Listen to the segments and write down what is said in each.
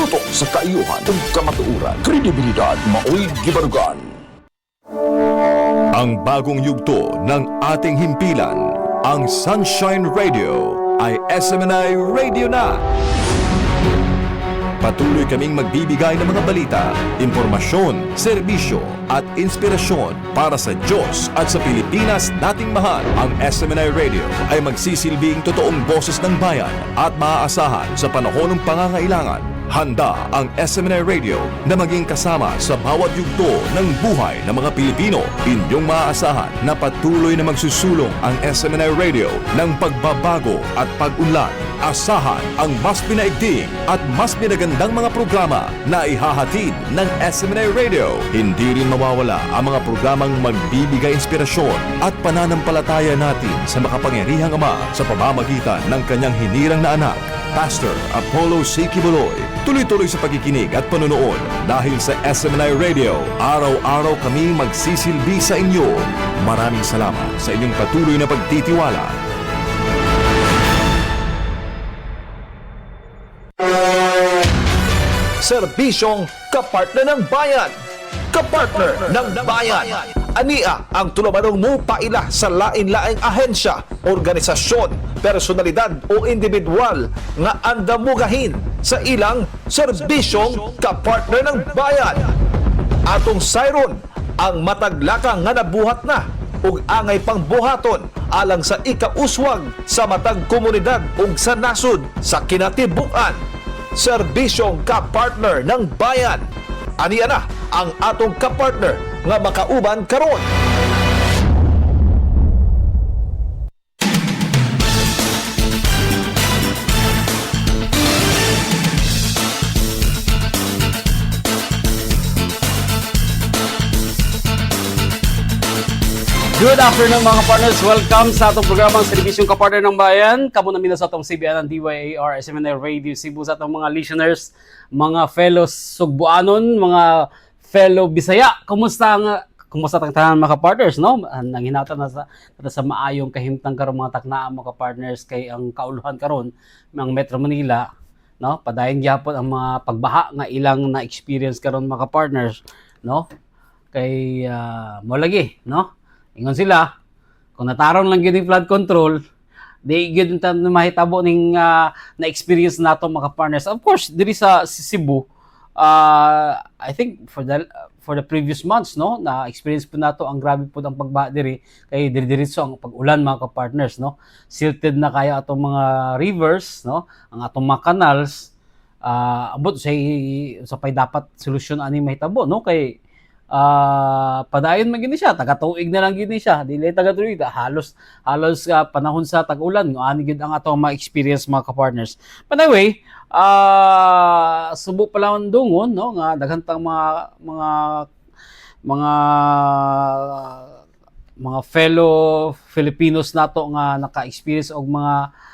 tutok sa kaayuhan ug kamatuoran, kredibilidad maoy gibarugan. Ang bagong yugto ng ating himpilan, ang Sunshine Radio ay SMNI Radio na. Patuloy kaming magbibigay ng mga balita, impormasyon, serbisyo at inspirasyon para sa Diyos at sa Pilipinas nating mahal. Ang SMNI Radio ay magsisilbing totoong boses ng bayan at maaasahan sa panahon ng pangangailangan. Handa ang SMNI Radio na maging kasama sa bawat yugto ng buhay ng mga Pilipino. Inyong maaasahan na patuloy na magsusulong ang SMNI Radio ng pagbabago at pag-unlad. Asahan ang mas pinaigting at mas pinagandang mga programa na ihahatid ng SMNI Radio. Hindi rin mawawala ang mga programang magbibigay inspirasyon at pananampalataya natin sa makapangyarihang Ama sa pamamagitan ng kanyang hinirang na anak, Pastor Apollo C. Quiboloy. Tuloy-tuloy sa pagkikinig at panonood dahil sa SMNI Radio, araw-araw kami magsisilbi sa inyo. Maraming salamat sa inyong patuloy na pagtitiwala. Serbisyong kapartner ng bayan. Kapartner ng bayan. Ania ang tulumanong mo paila sa lain-laing ahensya, organisasyon, personalidad o individual nga andamugahin sa ilang serbisyong kapartner ng bayan. Atong sayron ang mataglaka nga nabuhat na ug angay pangbuhaton alang sa ikauswag sa matag komunidad ug sa nasud sa kinatibuk-an. Serbisyong kapartner ng bayan. Ania na ang atong kapartner nga makauban karon. Good afternoon mga partners. Welcome sa atong programang Serbisyong Kapartner ng Bayan. Kamo namin sa atong CBN ng DYAR SMNI Radio Cebu, sa atong mga listeners, mga fellow Sugbuanon, mga fellow Bisaya. Kumusta tang tanan mga partners, no? Nanghinata na sa maayong kahimtang karon mga taknaan mga partners kay ang kauluhan karon ng Metro Manila, no? Padayon gyapon ang mga pagbaha nga ilang na experience karon mga partners, no? Kay mo lagi, no? Ingon sila, kung nataron lang yun yung flood control, di yun mahitabo ning na-experience nato mga partners. Of course, diri sa Cebu, I think for the previous months, no, na-experience po nato ang grabe po ang pagbaha diri, kay diri-diritso ang pag-ulan mga partners, no. Silted na kaya atong mga rivers, no, ang atong mga canals, abot sa pay dapat solusyon ani mahitabo, no, kay padayon man gini siya, taga-tuig na lang gini siya, dili taga-tuig, halos panahon sa tag-ulan no, ani gid ang atong ma-experience mga ka-partners. But anyway, subo pa lang dungon, no, nga daghan tang mga fellow Filipinos nato nga naka-experience og mga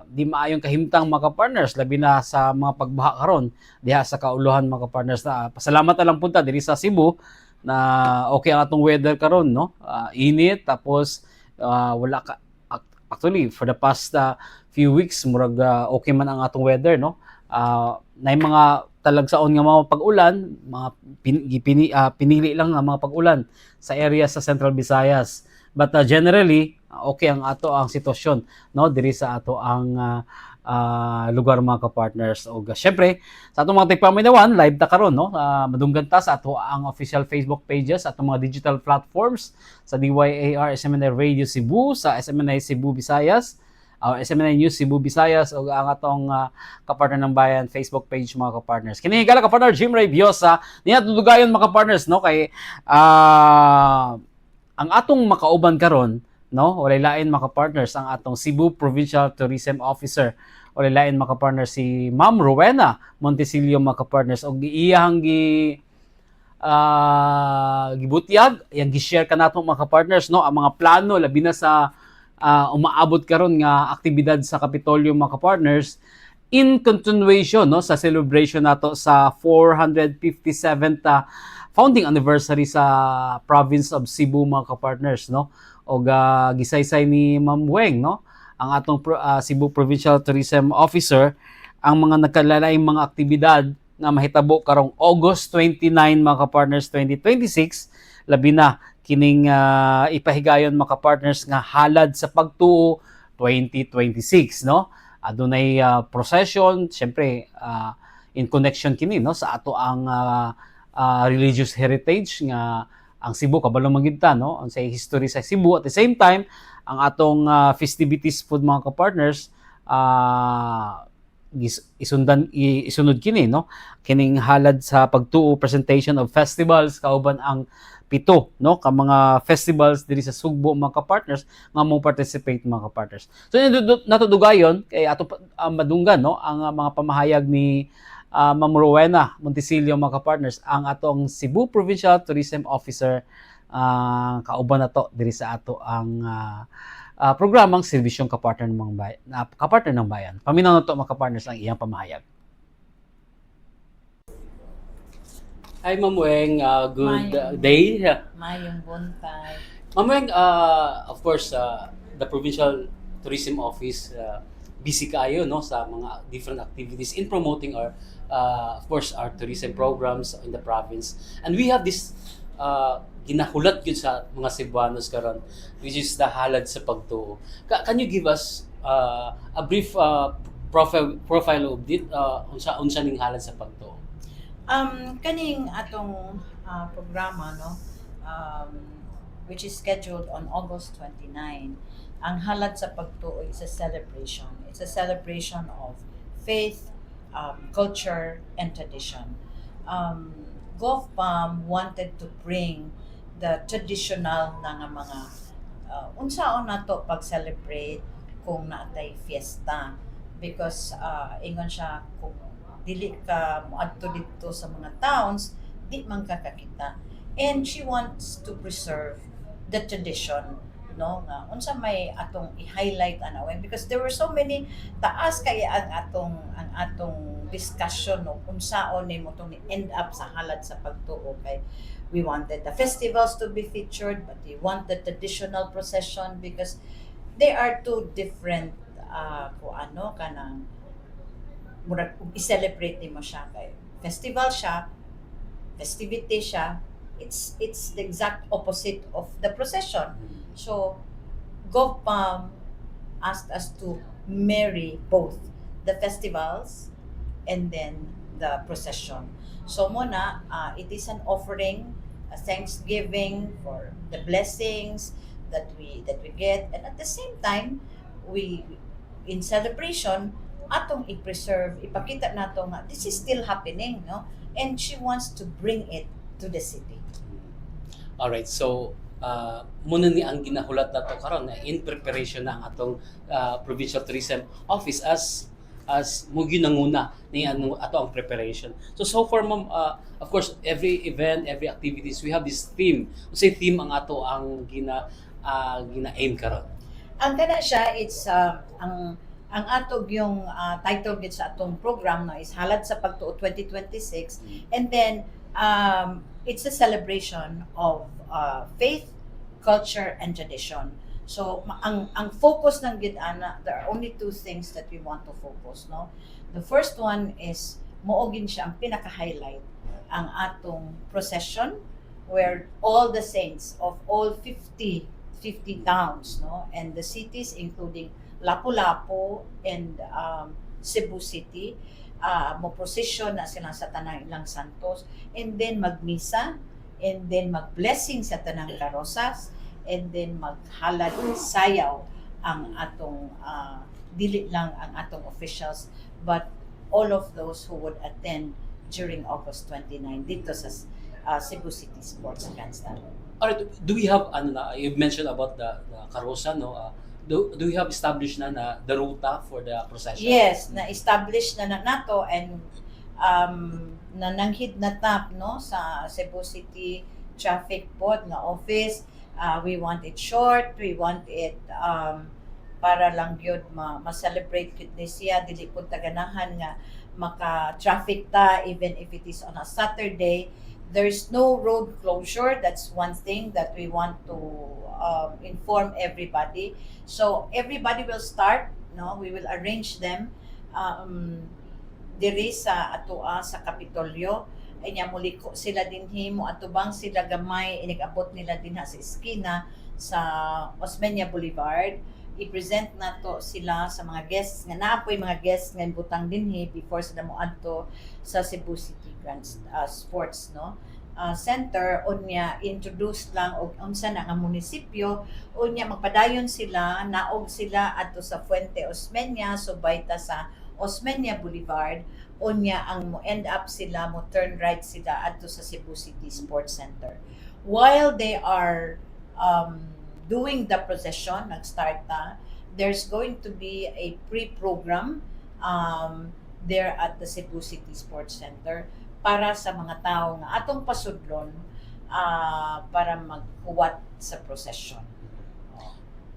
di maayong kahimtang mga partners, labi na sa mga pagbaha karon diha sa kauluhan mga partners. Pasalamat na lang punta diri sa Cebu na okay ang atong weather karon, no. Init, tapos wala ka actually for the past few weeks murag okay man ang atong weather, no. Nay mga talagsaon nga mga pag-ulan, mga pinili lang nga mga pag-ulan sa area sa Central Visayas. But generally, okay ang ato ang sitwasyon, no, diri sa ato ang lugar mga ka-partners. O syempre, sa ato mga tigpaminawan, live ta karon, no, madunggan ta sa ato ang official Facebook pages, ato mga digital platforms sa DYAR SMNI Radio Cebu, sa SMNI Cebu Visayas, SMNI News Cebu Visayas, o ang atong kapartner ng bayan Facebook page mga ka-partners. Kini higala ka-partner Jim Ray Biosa, niya tudugayon mga ka-partners, no, kay ang atong makauban karon, no, walay lain mga partners ang atong Cebu Provincial Tourism Officer, walay lain mga partners si Ma'am Rowena Montesilio mga partners, og iyang gibutyag yang gi-share kanato mga partners, no, ang mga plano labi na sa umaabot karon nga aktibidad sa Kapitolyo mga partners in continuation, no, sa celebration nato sa 457th founding anniversary sa province of Cebu mga ka-partners, no. O gisaysay ni Ma'am Weng, no, ang atong Cebu Provincial Tourism Officer ang mga nagkalalayong mga aktibidad nga mahitabo karong August 29 mga ka-partners 2026, labi na kining ipahigayon mga ka-partners nga halad sa pagtuo 2026, no? Adunay procession, syempre in connection kini no sa ato ang religious heritage nga ang Cebu kabalo man gid ta, no? Ang sa history sa Cebu, at the same time ang atong festivities pod mga ka-partners isunod kini, no? Kining halad sa pagtuo presentation of festivals kauban ang pito, no, ka mga festivals diri sa Sugbo mga ka-partners nga mo participate mga ka-partners. So natudugayon kay ato madunggan, no, ang mga pamahayag ni Ma'am Rowena Montisilio mga ka-partners, ang atong Cebu Provincial Tourism Officer, kauban nato diri sa ato ang programang serbisyong kapartner ng bayan, kapartner ng bayan. Paminaw na to mga ka-partners ang iyang pamahayag. Hi Ma'am Weng, good day. Mayong buntay. Ma'am Weng, of course, the Provincial Tourism Office busy kayo, no, sa mga different activities in promoting our of course our tourism programs in the province, and we have this ginahulat yun sa mga Cebuanos karon, which is the halad sa pagtuo. Can you give us a brief profile of it, unsa ning halad sa pagtuo? Kaning atong programa, no, which is scheduled on August 29, ang halad sa pagtuo is a celebration. It's a celebration of faith, culture, and tradition. GovPAM wanted to bring the traditional na nga mga unsaon nato pag-celebrate kung naatay fiesta, because ingon siya kung dili ka moadto dito sa mga towns, di man ka kakita. And she wants to preserve the tradition, no, nga unsa may atong i-highlight anawin, because there were so many taas kaya ang atong discussion, no, unsaon nimo tong end up sa halad sa pagtuo. Kay we wanted the festivals to be featured, but we want the traditional procession because they are two different kung ano kanang murag i-celebrate mo siya kay festival siya, festivity siya. It's the exact opposite of the procession. So GovPAM asked us to marry both the festivals and then the procession. So muna, it is an offering, a thanksgiving for the blessings that we get, and at the same time, we in celebration atong i-preserve, ipakita nato nga this is still happening, no? And she wants to bring it to the city. All right, so muna ni ang ginahulat nato karon in preparation na ang atong Provincial Tourism Office as mo ginanguna ni ato ang preparation. So far ma'am, of course every event, every activities we have this theme. Say theme ang ato ang gina-aim karon. Ang kana siya, it's ang atog yung title gid sa atong program na is Halad sa Pagtuo 2026, and then it's a celebration of faith, culture, and tradition. So ang focus ng gid-ana, there are only two things that we want to focus, no. The first one is moogin siya ang pinaka-highlight, ang atong procession where all the saints of all 50 towns, no, and the cities including Lapu-Lapu and Cebu City, mo procession na sila sa tanang ilang santos, and then magmisa, and then mag-blessing sa tanang karosas, and then maghalad sayaw ang atong dili lang ang atong officials, but all of those who would attend during August 29 dito sa Cebu City Sports Grandstand. Alright, do we have you mentioned about the karosa, no? Do we have established na the ruta for the procession? Yes, na-establish na nato, and na nanghid na tap, no, sa Cebu City Traffic Pod na office. We want it short, we want it para lang gyud ma-celebrate gid ni siya, dili pud taganahan nga maka-traffic ta even if it is on a Saturday. There's no road closure. That's one thing that we want to inform everybody. So everybody will start, no, we will arrange them diri sa atoa sa Kapitolyo. Ay niya muli ko sila dinhi mo atubang sila gamay inigabot nila dinha sa eskina sa Osmeña Boulevard. I-present na to sila sa mga guests nga naapoy mga guests nga butang dinhi before sila moadto sa Cebu City Grand Sports Center. Unya introduce lang og unsa na nga munisipyo, unya magpadayon sila naog sila adto sa Fuente Osmeña subay ta sa Osmeña Boulevard. Unya ang mo end up sila mo turn right sila adto sa Cebu City Sports Center. While they are doing the procession, nag-start na, there's going to be a pre-program there at the Cebu City Sports Center para sa mga tao nga atong pasudlon para maghuwat sa procession.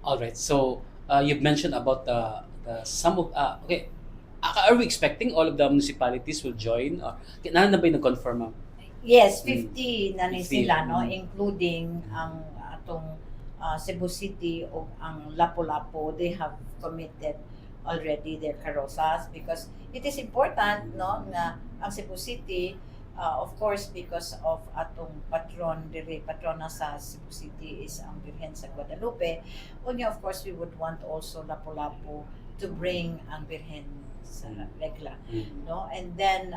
All right. So you've mentioned about the some of okay. Are we expecting all of the municipalities will join? Or na ba yung nag-confirm? Yes, 50 na ni 50, sila, including ang atong Cebu City o ang Lapu-Lapu. They have committed already their carrozas because it is important na ang Cebu City, of course, because of atong patrona sa Cebu City is ang Birhen sa Guadalupe. Unya, of course, we would want also Lapu-Lapu to bring ang Birhen sa regla, and then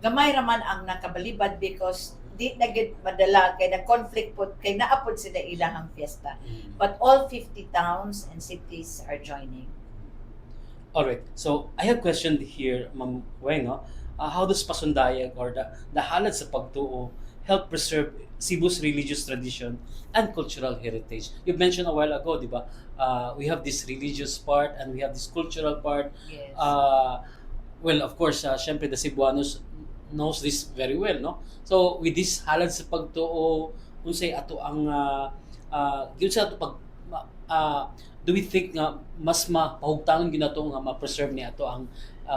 gamay raman ang nakabalibad because di na gid madala kay na conflict pud kay naapod sila ilahang fiesta, but all 50 towns and cities are joining. All right. So I have question here, Ma'am Weng, how does Pasundayag or the halad sa pagtuo help preserve Cebu's religious tradition and cultural heritage? You mentioned a while ago, di ba? We have this religious part and we have this cultural part. Yes. Well, of course, syempre the Cebuanos knows this very well, no? So with this halad sa pagtuo, unsay ato ang yun sa ato pag do we think nga mas mapahugtangan ginato nga ma-preserve ni ato ang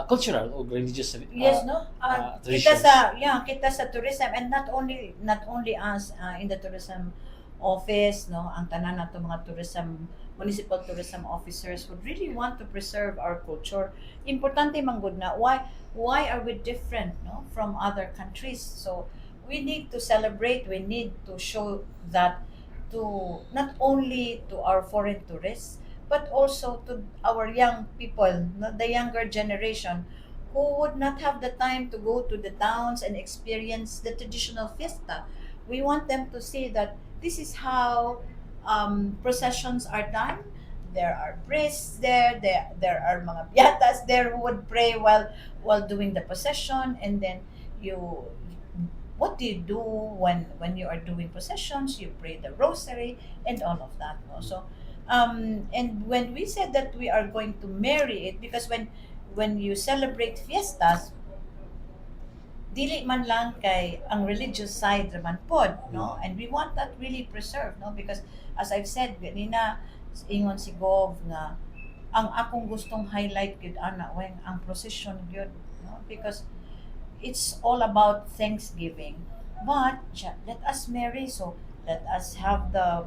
cultural or religious Yes, traditions? kita sa tourism, and not only us in the tourism office, ang tanan nato mga municipal tourism officers would really want to preserve our culture. Importante man gud na why are we different from other countries? So we need to celebrate, we need to show that to not only to our foreign tourists but also to our young people, the younger generation who would not have the time to go to the towns and experience the traditional fiesta. We want them to see that this is how processions are done. There are priests there are mga biyatas there who would pray while doing the procession, and then what do you do when you are doing processions? You pray the rosary and all of that. So and when we said that we are going to marry it, because when you celebrate fiestas, dili man lang kay ang religious side raman pod, and we want that really preserved, because as I've said ganina, ingon si Gov nga ang akong gustong highlight gyud Weng ang procession gyud, because it's all about Thanksgiving. But let us marry, so let us have the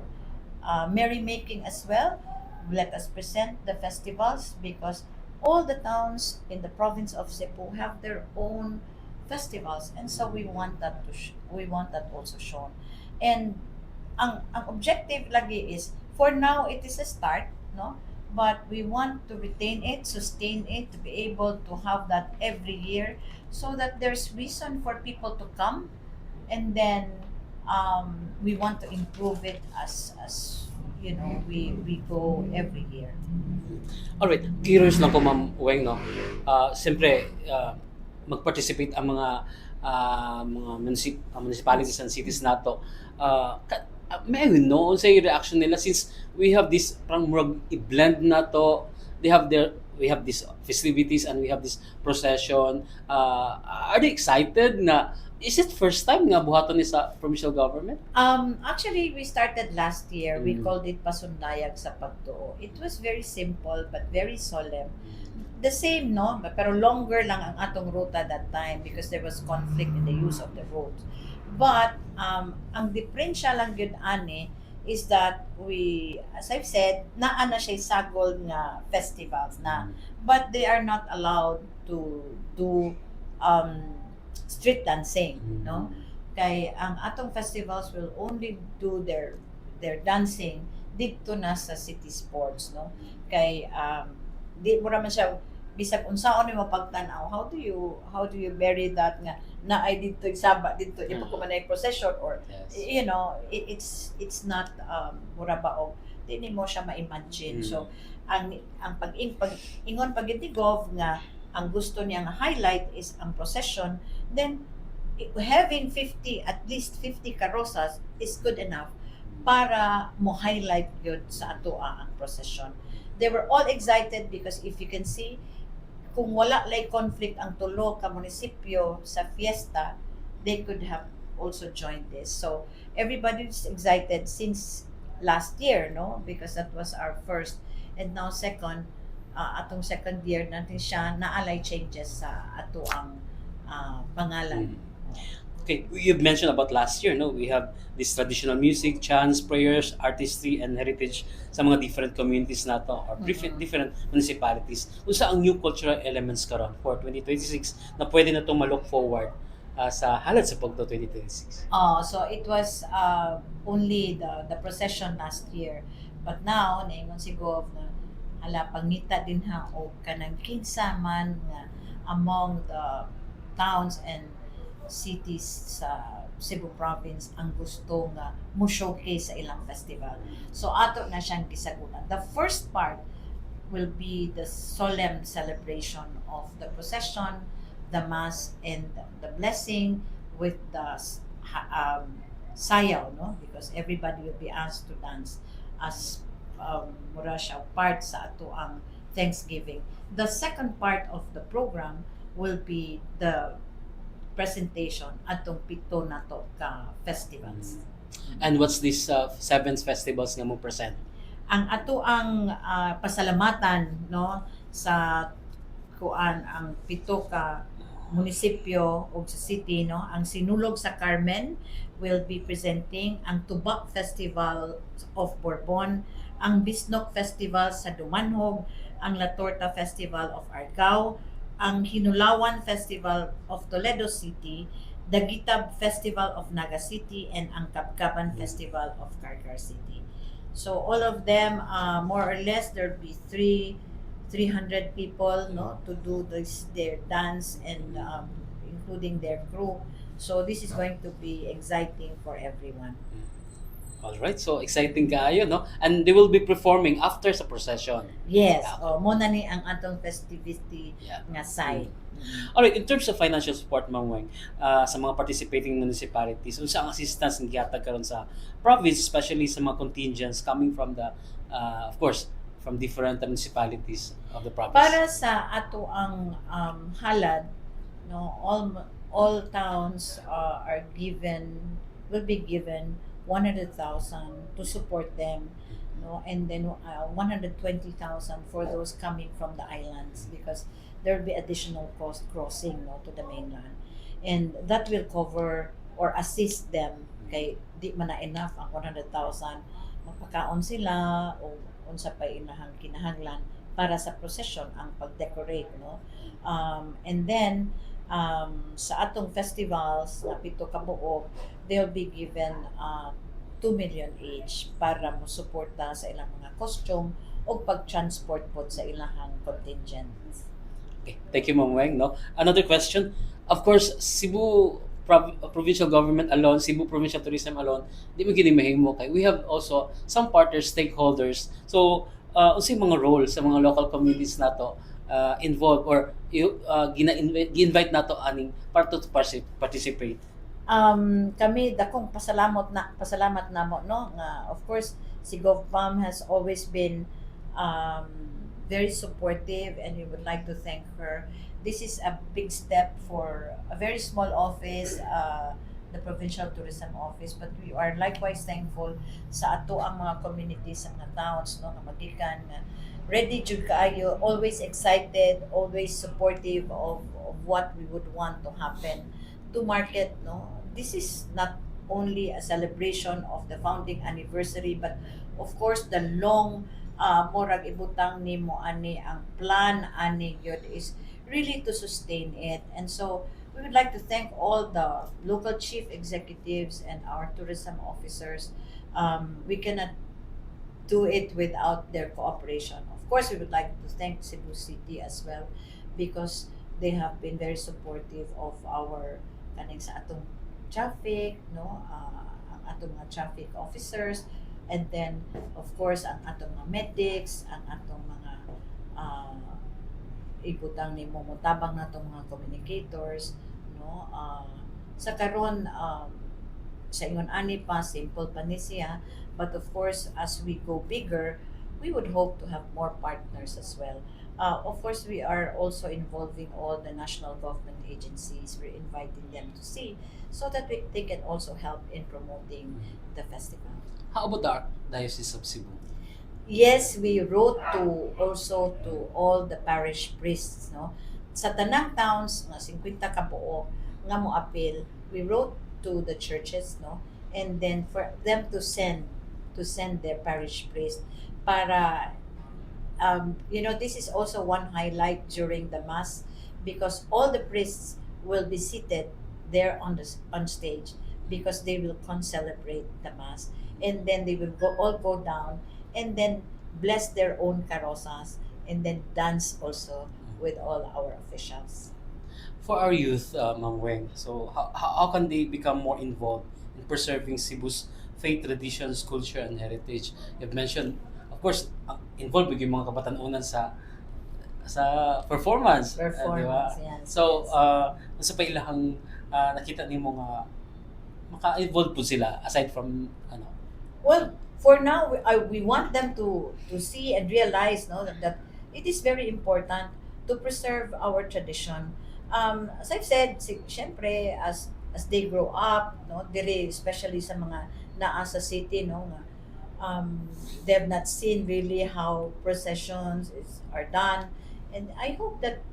merrymaking as well. Let us present the festivals, because all the towns in the province of Cebu have their own festivals, and so we want that also shown. And ang objective lagi is, for now it is a start, but we want to retain it, sustain it, to be able to have that every year, so that there's reason for people to come, and then we want to improve it as we go every year. All right. Curious lang ko, Ma'am Weng, siyempre mag-participate ang mga municipalities and cities nato. May I know say reaction nila, since we have this parang murag i-blend na to, we have these festivities and we have this procession. Are they excited na is it first time nga buhaton ni sa provincial government? Actually, we started last year. We called it Pasundayag sa Pagtuo. It was very simple but very solemn. The same, pero longer lang ang atong ruta that time because there was conflict in the use of the roads. But ang diferensya lang yun ani, is that we, as I've said, naa na siya sagol nga festivals na, but they are not allowed to do street dancing, no? Kay ang atong festivals will only do their dancing dito na sa city sports, no? Kay di mo raman siya bisag unsaon nimo pagtan-aw, how do you bury that nga na ay dito saba dito di pa ko man ay procession, or Yes. you know, it's not mura ba og di nimo siya ma-imagine. So ang ingon pag-intigov nga ang gusto niya nga highlight is ang procession, then having 50, at least 50 carrozas is good enough para mo highlight yun sa atoa ang procession. They were all excited because if you can see, kung wala lay conflict ang tulo ka munisipyo sa fiesta, they could have also joined this. So everybody is excited since last year, no? Because that was our first, and now second, atong second year natin siya naalay changes sa ato ang pangalan. Okay, you've mentioned about last year, no? We have this traditional music, chants, prayers, artistry, and heritage sa mga different communities nato or different municipalities. Unsa ang new cultural elements karon for 2026 na pwede na itong ma-look forward sa halad sa Pagto 2026? So it was only the procession last year, but now naingon si Gov na hala pangita din ha o kanang kinsa man nga among the towns and cities sa Cebu province ang gusto nga mo showcase sa ilang festival. So ato na siyang gisagutan. The first part will be the solemn celebration of the procession, the mass, and the blessing with the sayaw, no? Because everybody will be asked to dance as mura siya part sa ato ang Thanksgiving. The second part of the program will be the presentation atong pito na to ka festivals. And what's this 7 festivals nga mo present? Ang ato ang pasalamatan, no, sa kuan ang pito ka munisipyo o sa city, no, ang Sinulog sa Carmen will be presenting ang Tubak Festival of Bourbon, ang Bisnok Festival sa Dumanhog, ang La Torta Festival of Argao, ang Hinulawan Festival of Toledo City, the Gitab Festival of Naga City, and ang Kabkaban Festival of Carcar City. So all of them, more or less, there'll be 300 people, no, to do their dance and including their crew. So this is going to be exciting for everyone. All right, so exciting kaayo, no? And they will be performing after sa procession. Yes, mo na ni ang atong festivity nga side. Alright, in terms of financial support, Ma'am Weng, sa mga participating municipalities, unsa ang assistance nga gihatag karon sa province, especially sa mga contingents coming from the, of course, from different municipalities of the province? Para sa ato ang halad, no, all towns will be given 100,000 to support them, no, and then 120,000 for those coming from the islands, because there will be additional cost crossing, no, to the mainland, and that will cover or assist them kay di man na enough ang 100,000, magpakaon sila o unsa pa inahang kinahanglan para sa procession ang pag-decorate, no, and then sa atong festivals na pito ka buok, they'll be given 2 million each para mo suporta sa ilang mga costume o pag-transport po sa ilang contingents. Okay, thank you, Ma'am Weng, no? Another question, of course, Cebu provincial government alone, Cebu Provincial Tourism alone, di mo gini mahimo kay we have also some partners, stakeholders. So, unsay mga role sa mga local communities nato involved or gi-invite nato aning parto to participate? Kami dakong pasalamat namo, no, nga of course si GovPam has always been very supportive, and we would like to thank her. This is a big step for a very small office, the Provincial Tourism Office, but we are likewise thankful sa ato ang mga communities, ang mga towns, no, nga magikan nga ready jud kaayo, always excited, always supportive of what we would want to happen to market, no. This is not only a celebration of the founding anniversary, but of course the long murag ibutang nimo ani ang plan ani gyud is really to sustain it. And so we would like to thank all the local chief executives and our tourism officers. We cannot do it without their cooperation. Of course, we would like to thank Cebu City as well because they have been very supportive of our kaning sa atong traffic, no? Ang atong mga traffic officers, and then of course ang atong mga medics, ang atong mga ibutang nimo motabang natong mga communicators, no? Sa karon sa ingon ani pa simple pa ni siya, but of course as we go bigger we would hope to have more partners as well. Of course we are also involving all the national government agencies. We're inviting them to see so that they can also help in promoting the festival. How about the Archdiocese of Cebu? Yes, we wrote to all the parish priests, no. Sa tanang towns nga 50 ka buo nga mo appeal, we wrote to the churches, no, and then for them to send their parish priest para this is also one highlight during the mass because all the priests will be seated there on stage because they will celebrate the mass, and then they will all go down and then bless their own carrozas and then dance also with all our officials. For our youth, Ma'am Weng, so how can they become more involved in preserving Cebu's faith, traditions, culture, and heritage? You've mentioned, of course, involved with yung mga kabatanunan sa performance. Di ba? Yes. So, sa pailahang nakita nimo nga maka-involve po sila aside from Well, for now, we want them to see and realize, no, that it is very important to preserve our tradition. As I've said, syempre, as they grow up, no, especially sa mga naa sa city, no, they have not seen really how processions are done, and I hope that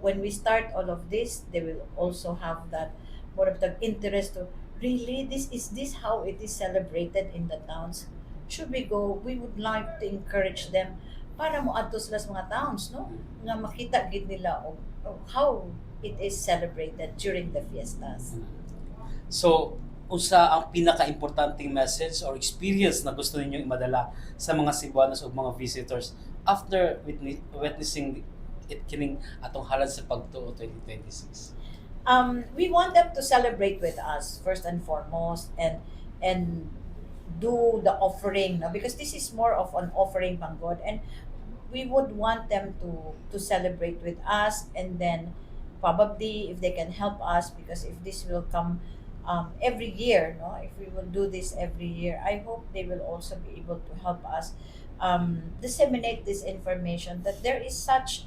when we start all of this, they will also have that more of the interest to really is this how it is celebrated in the towns. Should we go? We would like to encourage them para mo adto sila sa mga towns, no, nga makita gid nila og how it is celebrated during the fiestas. So, unsa ang pinaka-importanting message or experience na gusto ninyong imadala sa mga Cebuanos o mga visitors after witnessing it kining atong halad sa pagtuo 2026? We want them to celebrate with us first and foremost and do the offering, no, because this is more of an offering pang God, and we would want them to celebrate with us, and then probably if they can help us, because if this will come every year, no, if we will do this every year, I hope they will also be able to help us disseminate this information that there is such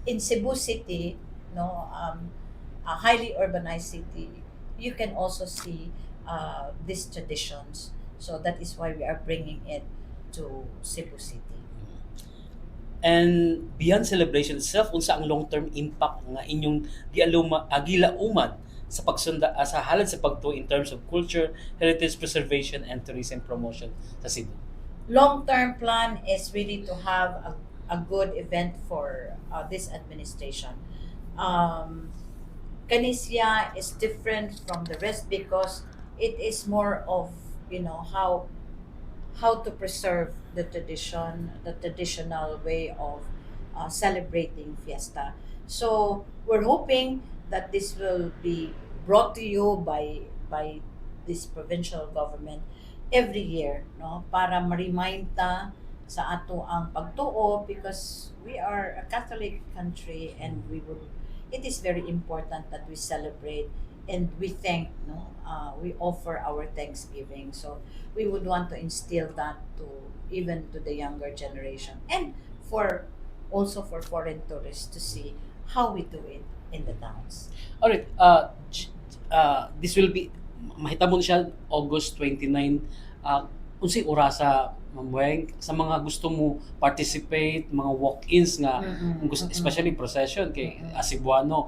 in Cebu City, no, a highly urbanized city, you can also see these traditions. So that is why we are bringing it to Cebu City. And beyond celebration itself, unsa ang long-term impact nga inyong gilauman sa pagsunda sa halad sa pagtuo in terms of culture, heritage preservation, and tourism promotion sa Cebu? Long-term plan is really to have a good event for this administration. Canisia is different from the rest because it is more of, how to preserve the tradition, the traditional way of celebrating fiesta. So we're hoping that this will be brought to you by this provincial government every year, no, para ma-remind ta sa ato ang pagtuo, because we are a Catholic country and it is very important that we celebrate and we thank, no, we offer our thanksgiving. So we would want to instill that even to the younger generation, and also for foreign tourists to see how we do it in the towns. Alright, this will be, mahitabo na siya August 29. Unsay orasa, Ma'am Weng, sa mga gusto mo participate, mga walk-ins nga, especially procession kay Cebuano,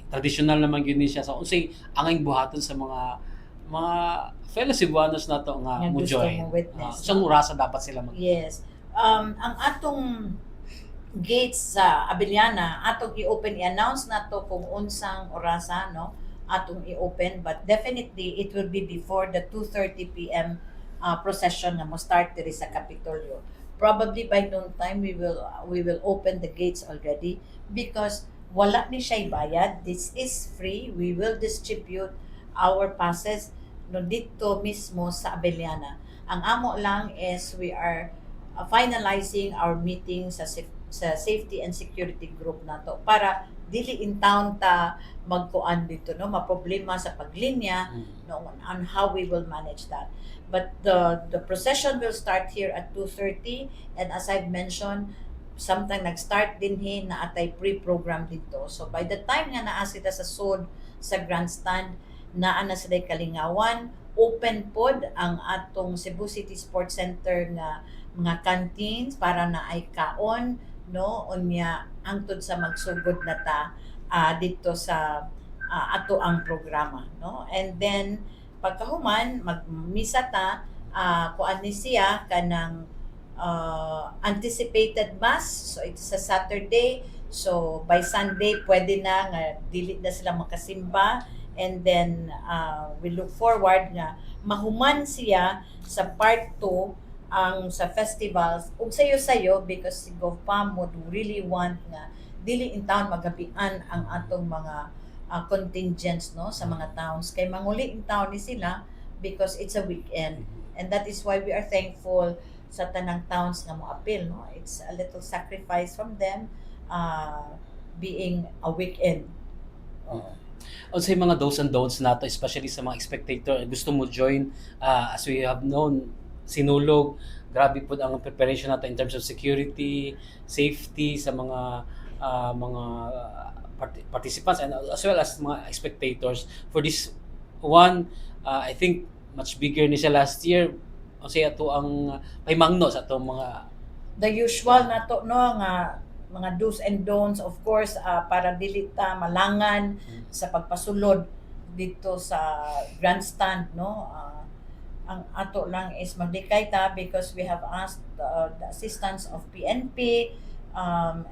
traditional naman yun siya. So unsay angay buhaton sa mga fellow Cebuanos na to nga Nga mo gusto join. mo witness, Unsang orasa dapat sila mag Yes. Ang atong gates sa Abiliana, atong i-open, i-announce na to kung unsang orasa, no? Atong i-open, but definitely it will be before the 2:30 p.m. Procession nga mo start diri sa Kapitolyo. Probably by noon time we will open the gates already because wala ni siya bayad. This is free. We will distribute our passes no dito mismo sa Abiliana. Ang amo lang is we are finalizing our meeting sa safety and security group nato para dili in town ta magkuan dito, no, maproblema sa paglinya, no, on how we will manage that. But the procession will start here at 2:30, and as I've mentioned, sometime nag-start din na atay pre-program dito. So by the time nga naa sila sa sud sa grandstand, naa na sila kalingawan, open pod ang atong Cebu City Sports Center nga mga canteens para na ay kaon, no, unya hangtod sa magsugod na ta dito sa ato ang programa, no. And then pagkahuman magmisa ta, kuan ni siya kanang anticipated mass. So it's a Saturday, so by Sunday pwede na nga dili na sila makasimba, and then we look forward nga mahuman siya sa part 2 ang sa festivals ug sayo-sayo, because si GovPam would really want nga dili in town magabian ang atong mga contingents, no, sa mga towns kay manguli in town ni sila because it's a weekend, and that is why we are thankful sa tanang towns nga mo appeal, no. It's a little sacrifice from them being a weekend. Unsay mga do's and don'ts nato, especially sa mga spectator gusto mo join, as we have known sinulog grabe po ang preparation nato in terms of security, safety sa mga participants and as well as mga spectators for this one. I think much bigger ni siya last year. Unsay ato ang paymangno sa ato mga The usual nato, no, nga mga do's and don'ts, of course, para dili ta malangan sa pagpasulod dito sa grandstand, no. Ang ato lang is magdikay ta because we have asked the assistance of PNP,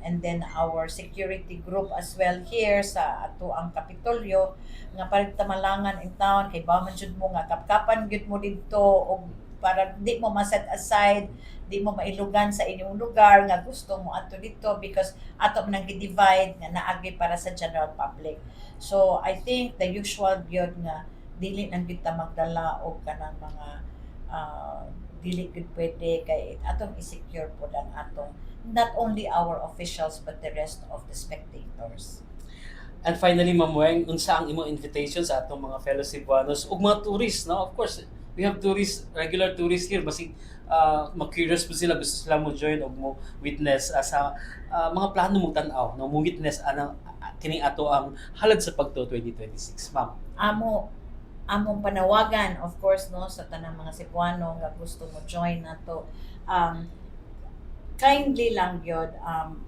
and then our security group as well here sa ato ang Kapitolyo nga para ta malangan in town kay ba man jud mo nga kapkapan gyud mo dito, o para di mo ma-set aside, di mo mailugan sa inyong lugar nga gusto mo ato dito because ato man gi-divide nga naagi para sa general public. So I think the usual gyud nga dili nang kita magdala og kanang mga dili gud pwede kay atong i-secure po ang atong not only our officials but the rest of the spectators. And finally, Ma'am Weng, unsa ang imong invitation sa atong mga fellow Cebuanos ug mga tourists, no? Of course, we have tourists, regular tourists here, basig ma-curious po sila, gusto sila mo join o mo witness sa mga plano mong tan-aw, no? Mo witness kining ato ang halad sa pagto 2026, Ma'am. Among panawagan, of course, no, sa tanang mga Cebuano nga gusto mo join nato, kindly lang yun,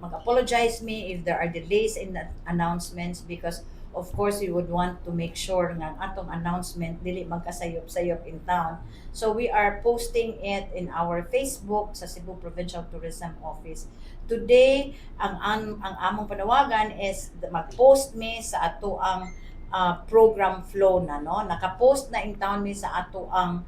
mag-apologize me if there are delays in the announcements because of course we would want to make sure nga atong announcement dili magkasayop-sayop in town. So we are posting it in our Facebook sa Cebu Provincial Tourism Office. Today, ang among panawagan is mag-post me sa ato ang program flow na, no. Naka-post na in town mi sa ato ang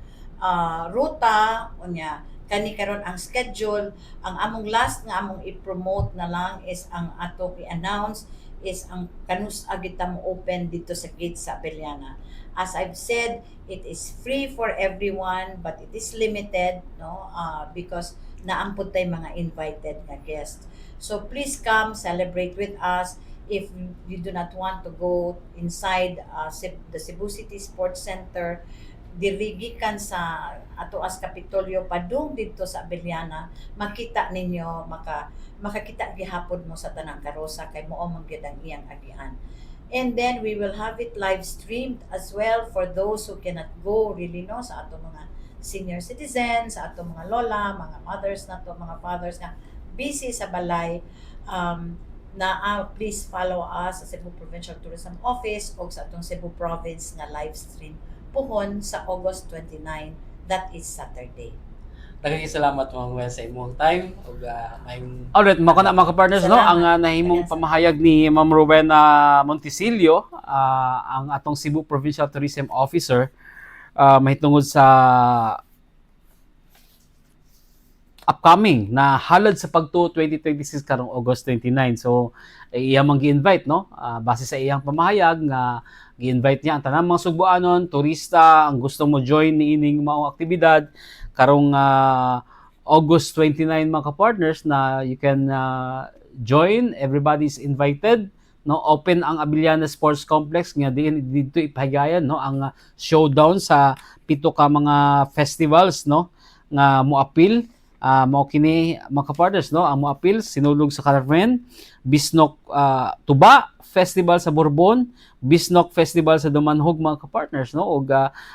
ruta unya kani karon ang schedule. Ang among last nga among i-promote na lang is ang ato i-announce is ang kanus agita mo open dito sa gate sa Abiliana. As I've said, it is free for everyone but it is limited, no, because naampod tay mga invited nga guests. So please come celebrate with us. If you do not want to go inside the Cebu City Sports Center, dirigikan sa ato as Kapitolyo padung dito sa Abiliana, makita ninyo, makakita gihapon mo sa tanang karosa kay mao man gyud ang iyang agian. And then we will have it live streamed as well for those who cannot go really, no, sa ato mga senior citizens, sa ato mga lola, mga mothers nato, mga fathers nga busy sa balay. please follow us sa Cebu Provincial Tourism Office o sa atong Cebu Province nga live stream puhon sa August 29, that is Saturday. Daghang salamat mga sa imong time ug may alright mako na mga partners no ang nahimong pamahayag ni Ma'am Rowena Montisilio ang atong Cebu Provincial Tourism Officer mahitungod sa upcoming na halad sa pagtuo 2026 karong August 29. So iya man gi-invite no base sa iyang pamahayag nga gi-invite niya ang tanang mga Sugbuanon, turista ang gusto mo join niining maong aktibidad karong August 29 mga partners na you can join, everybody is invited no, open ang Abiliana Sports Complex nga dito ipahigayon no ang showdown sa pito ka mga festivals no nga moapil mao kini mga partners no ang moapil sinulog sa Carmen, Bisnok Tuba Festival sa Bourbon, Bisnok Festival sa Dumanhog mga partners no ug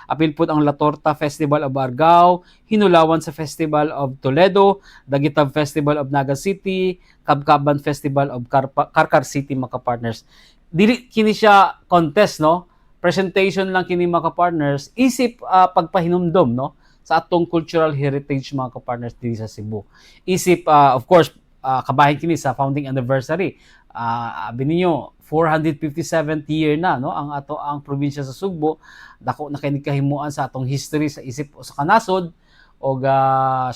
apil pud ang La Torta Festival of Argao, Hinulawan sa Festival of Toledo, Dagitab Festival of Naga City, Kabkaban Festival of Karkar City mga partners. Dili kini siya contest no, presentation lang kini mga partners isip pagpahinumdom no sa atong cultural heritage mga partners diri sa Cebu. Isip of course kabahin kini sa founding anniversary. Abi ninyo 457th year na no ang probinsya sa Sugbo, dako na kay kahimuan sa atong history sa isip sa kanasod og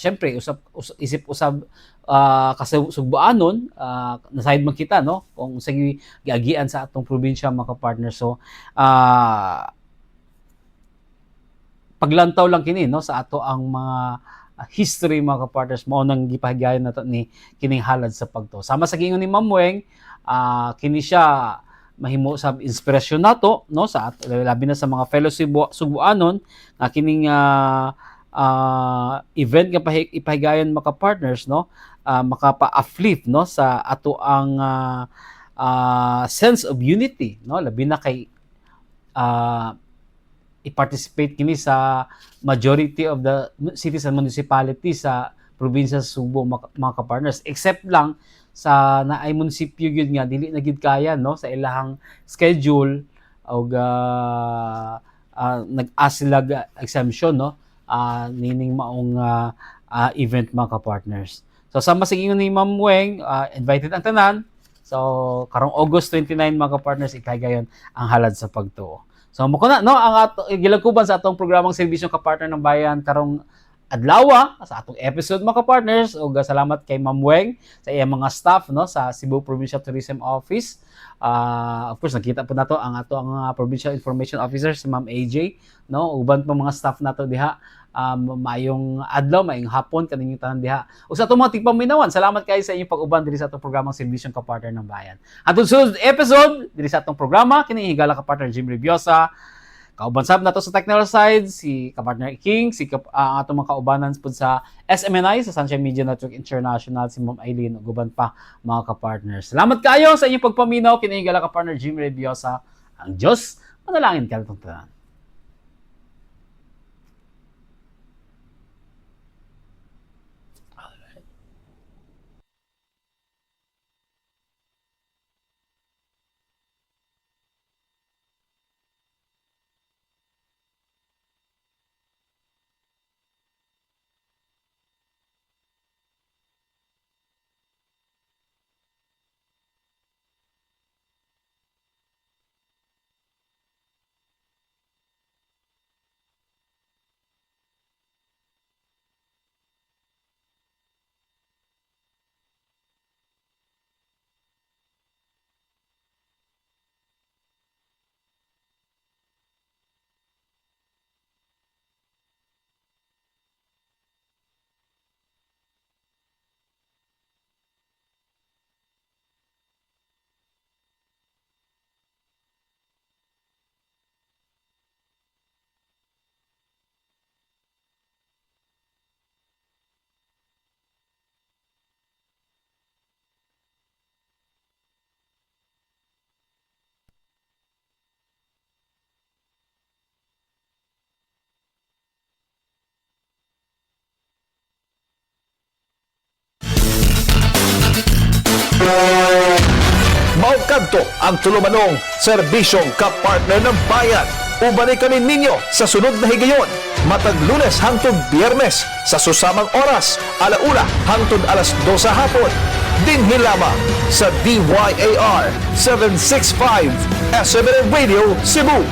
syempre isip usab kasugbuanon nasayod man kita no kung sige giagian sa atong probinsya mga partner. So paglantaw lang kini no sa ato ang mga history mga partners mo nang gipahigayon nato ni kining halad sa pagto. Sama sa giingon ni Ma'am Weng, kini siya mahimo sa inspirasyon nato no sa labi na sa mga fellow Sugbuanon nga kining event nga ipahigayon mga partners no makapa-uplift no sa ato ang sense of unity no labi na kay i-participate kini sa majority of the cities and municipalities sa probinsya sa Subo mga partners, except lang sa naay munisipyo gyud nga dili na gid kaya no sa ilahang schedule og nag-ask sila exemption no nining maong event mga partners. So sama sa ingon ni Ma'am Weng, invited ang tanan. So karong August 29 mga partners ipahigayon ang halad sa pagtuo. So mako na no ang gilagkuban sa atong programang serbisyong kapartner ng bayan karong adlaw sa atong episode mga partners ug salamat kay Ma'am Weng sa iyang mga staff no sa Cebu Provincial Tourism Office. Of course nakita po nato ang Provincial Information Officer si Ma'am AJ no uban pa mga staff nato diha. Mayong adlaw, mayong hapon kaninyong tanan diha. Ug sa atong mga tigpaminawan, salamat kayo sa inyong pag-uban diri sa atong programang serbisyong kapartner ng bayan. Atong sunod episode diri sa atong programa kini higala kapartner Jim Reviosa. Kauban sab nato sa technical side si kapartner King, ang atong mga kaubanan pud sa SMNI sa Sunshine Media Network International si Ma'am Eileen ug uban pa mga kapartners. Salamat kayo sa inyong pagpaminaw kini higala kapartner Jim Reviosa. Ang Dios manalangin kanatong tanan. kadto ang tulumanong serbisyong kapartner ng bayan. Ubanay kami ninyo sa sunod na higayon. Matag Lunes hangtod Biyernes sa susamang oras, 1:00 hangtod 12:00 hapon. Dinhi lamang sa DYAR 765 SMN Radio Cebu.